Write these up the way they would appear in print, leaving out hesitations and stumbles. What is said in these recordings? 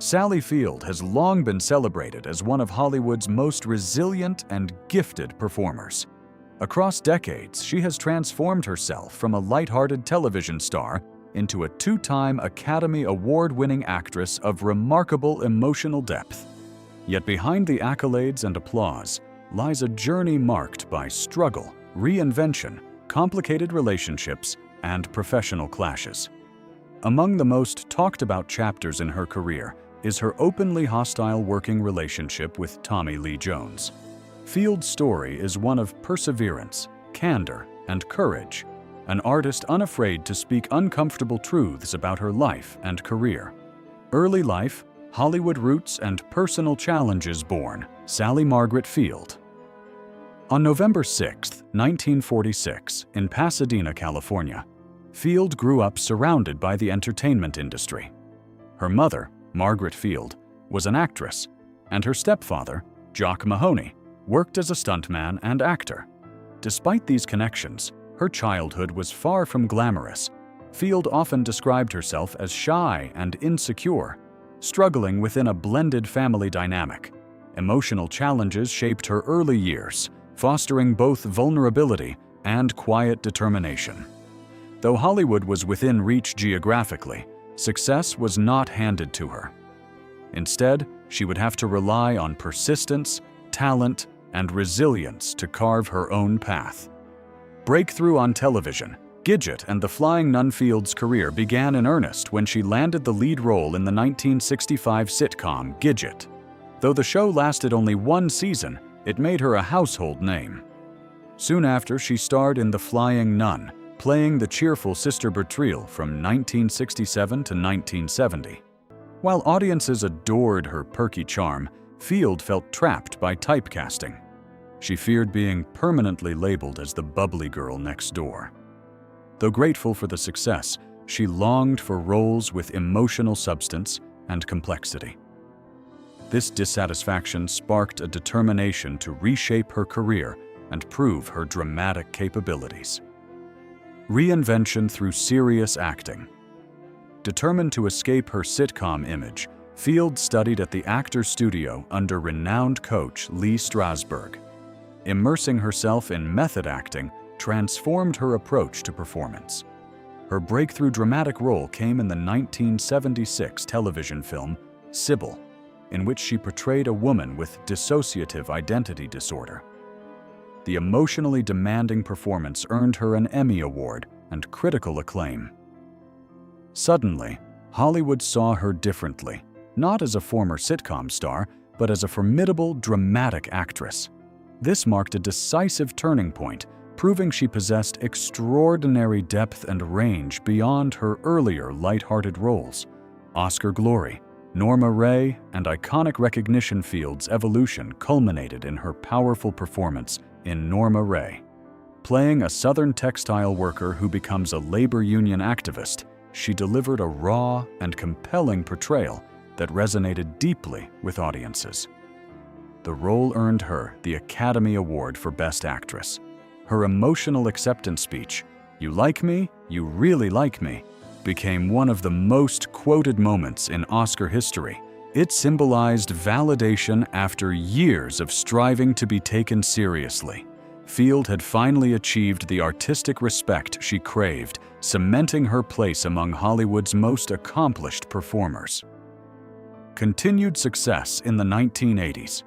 Sally Field has long been celebrated as one of Hollywood's most resilient and gifted performers. Across decades, she has transformed herself from a lighthearted television star into a two-time Academy Award-winning actress of remarkable emotional depth. Yet behind the accolades and applause lies a journey marked by struggle, reinvention, complicated relationships, and professional clashes. Among the most talked-about chapters in her career is her openly hostile working relationship with Tommy Lee Jones. Field's story is one of perseverance, candor, and courage, an artist unafraid to speak uncomfortable truths about her life and career. Early life, Hollywood roots, and personal challenges born, Sally Margaret Field. On November 6, 1946, in Pasadena, California, Field grew up surrounded by the entertainment industry. Her mother, Margaret Field, was an actress, and her stepfather, Jock Mahoney, worked as a stuntman and actor. Despite these connections, her childhood was far from glamorous. Field often described herself as shy and insecure, struggling within a blended family dynamic. Emotional challenges shaped her early years, fostering both vulnerability and quiet determination. Though Hollywood was within reach geographically, success was not handed to her. Instead, she would have to rely on persistence, talent, and resilience to carve her own path. Breakthrough on television, Gidget and the Flying Nun. Field's career began in earnest when she landed the lead role in the 1965 sitcom Gidget. Though the show lasted only one season, it made her a household name. Soon after, she starred in The Flying Nun, playing the cheerful Sister Bertrille from 1967 to 1970. While audiences adored her perky charm, Field felt trapped by typecasting. She feared being permanently labeled as the bubbly girl next door. Though grateful for the success, she longed for roles with emotional substance and complexity. This dissatisfaction sparked a determination to reshape her career and prove her dramatic capabilities. Reinvention through serious acting. Determined to escape her sitcom image, Field studied at the Actors Studio under renowned coach Lee Strasberg. Immersing herself in method acting transformed her approach to performance. Her breakthrough dramatic role came in the 1976 television film Sybil, in which she portrayed a woman with dissociative identity disorder. The emotionally demanding performance earned her an Emmy Award and critical acclaim. Suddenly, Hollywood saw her differently, not as a former sitcom star, but as a formidable dramatic actress. This marked a decisive turning point, proving she possessed extraordinary depth and range beyond her earlier lighthearted roles. Oscar glory, Norma Rae, and iconic recognition. Field's evolution culminated in her powerful performance in Norma Rae. Playing a Southern textile worker who becomes a labor union activist, she delivered a raw and compelling portrayal that resonated deeply with audiences. The role earned her the Academy Award for Best Actress. Her emotional acceptance speech, "You like me? You really like me," became one of the most quoted moments in Oscar history. It symbolized validation after years of striving to be taken seriously. Field had finally achieved the artistic respect she craved, cementing her place among Hollywood's most accomplished performers. Continued success in the 1980s.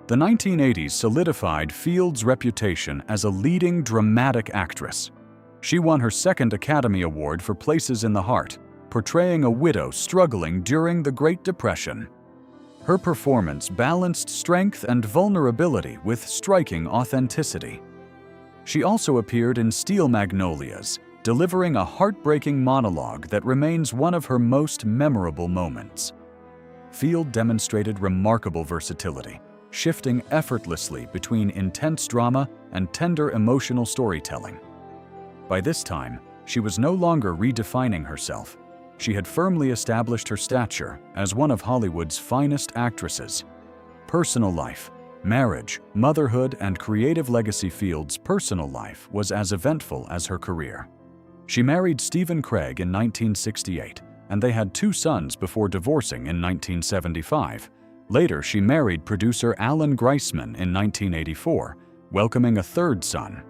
The 1980s solidified Field's reputation as a leading dramatic actress. She won her second Academy Award for Places in the Heart, portraying a widow struggling during the Great Depression. Her performance balanced strength and vulnerability with striking authenticity. She also appeared in Steel Magnolias, delivering a heartbreaking monologue that remains one of her most memorable moments. Field demonstrated remarkable versatility, shifting effortlessly between intense drama and tender emotional storytelling. By this time, she was no longer redefining herself. She had firmly established her stature as one of Hollywood's finest actresses. Personal life, marriage, motherhood, and creative legacy. Field's personal life was as eventful as her career. She married Stephen Craig in 1968, and they had 2 sons before divorcing in 1975. Later, she married producer Alan Greisman in 1984, welcoming a 3rd son.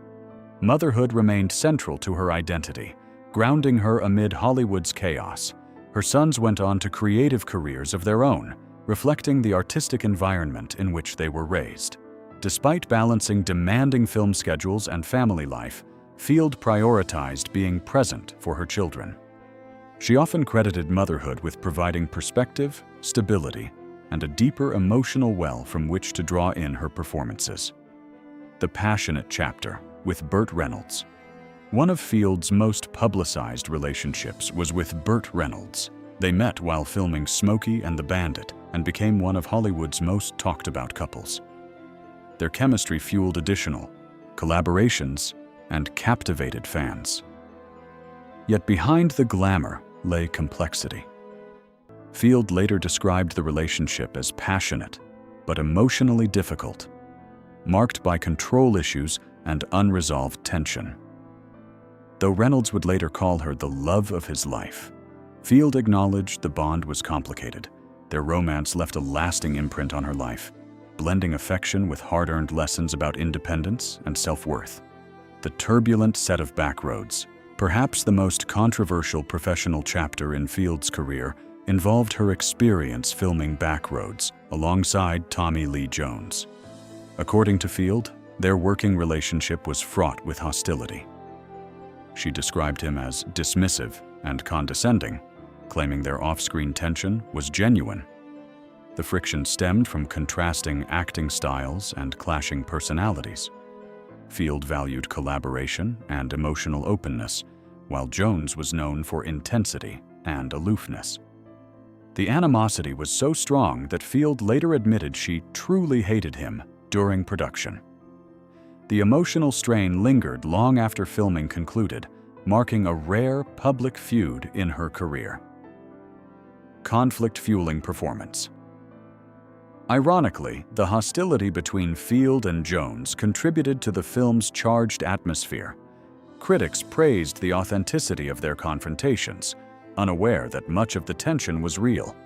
Motherhood remained central to her identity, grounding her amid Hollywood's chaos. Her sons went on to creative careers of their own, reflecting the artistic environment in which they were raised. Despite balancing demanding film schedules and family life, Field prioritized being present for her children. She often credited motherhood with providing perspective, stability, and a deeper emotional well from which to draw in her performances. The Passionate Chapter with Burt Reynolds. One of Field's most publicized relationships was with Burt Reynolds. They met while filming Smokey and the Bandit and became one of Hollywood's most talked about couples. Their chemistry fueled additional collaborations and captivated fans. Yet behind the glamour lay complexity. Field later described the relationship as passionate, but emotionally difficult, marked by control issues and unresolved tension. Though Reynolds would later call her the love of his life, Field acknowledged the bond was complicated. Their romance left a lasting imprint on her life, blending affection with hard-earned lessons about independence and self-worth. The turbulent set of Backroads, perhaps the most controversial professional chapter in Field's career, involved her experience filming Backroads alongside Tommy Lee Jones. According to Field, their working relationship was fraught with hostility. She described him as dismissive and condescending, claiming their off-screen tension was genuine. The friction stemmed from contrasting acting styles and clashing personalities. Field valued collaboration and emotional openness, while Jones was known for intensity and aloofness. The animosity was so strong that Field later admitted she truly hated him during production. The emotional strain lingered long after filming concluded, marking a rare public feud in her career. Conflict-fueling performance. Ironically, the hostility between Field and Jones contributed to the film's charged atmosphere. Critics praised the authenticity of their confrontations, unaware that much of the tension was real.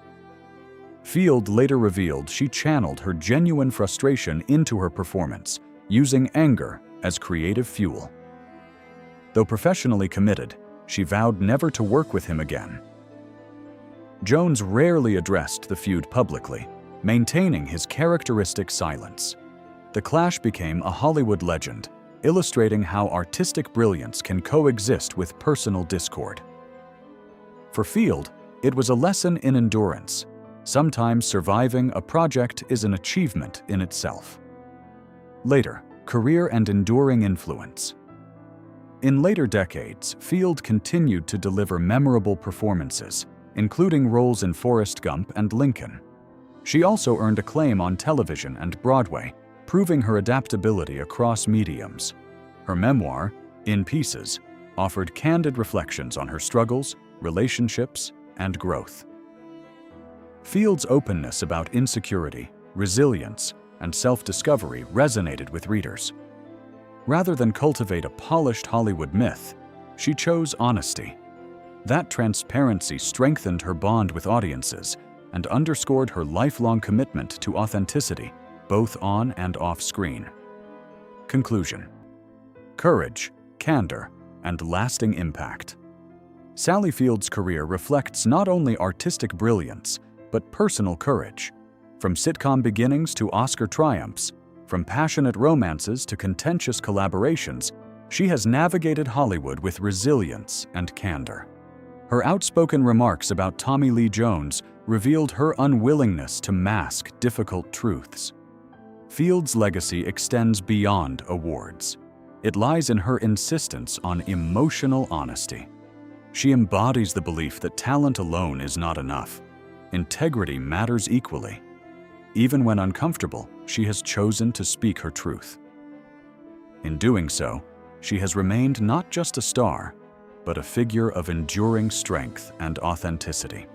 Field later revealed she channeled her genuine frustration into her performance, using anger as creative fuel. Though professionally committed, she vowed never to work with him again. Jones rarely addressed the feud publicly, maintaining his characteristic silence. The clash became a Hollywood legend, illustrating how artistic brilliance can coexist with personal discord. For Field, it was a lesson in endurance. Sometimes surviving a project is an achievement in itself. Later, career and enduring influence. In later decades, Field continued to deliver memorable performances, including roles in Forrest Gump and Lincoln. She also earned acclaim on television and Broadway, proving her adaptability across mediums. Her memoir, In Pieces, offered candid reflections on her struggles, relationships, and growth. Field's openness about insecurity, resilience, and self-discovery resonated with readers. Rather than cultivate a polished Hollywood myth, she chose honesty. That transparency strengthened her bond with audiences and underscored her lifelong commitment to authenticity, both on and off screen. Conclusion. Courage, candor, and lasting impact. Sally Field's career reflects not only artistic brilliance, but personal courage. From sitcom beginnings to Oscar triumphs, from passionate romances to contentious collaborations, she has navigated Hollywood with resilience and candor. Her outspoken remarks about Tommy Lee Jones revealed her unwillingness to mask difficult truths. Field's legacy extends beyond awards. It lies in her insistence on emotional honesty. She embodies the belief that talent alone is not enough. Integrity matters equally. Even when uncomfortable, she has chosen to speak her truth. In doing so, she has remained not just a star, but a figure of enduring strength and authenticity.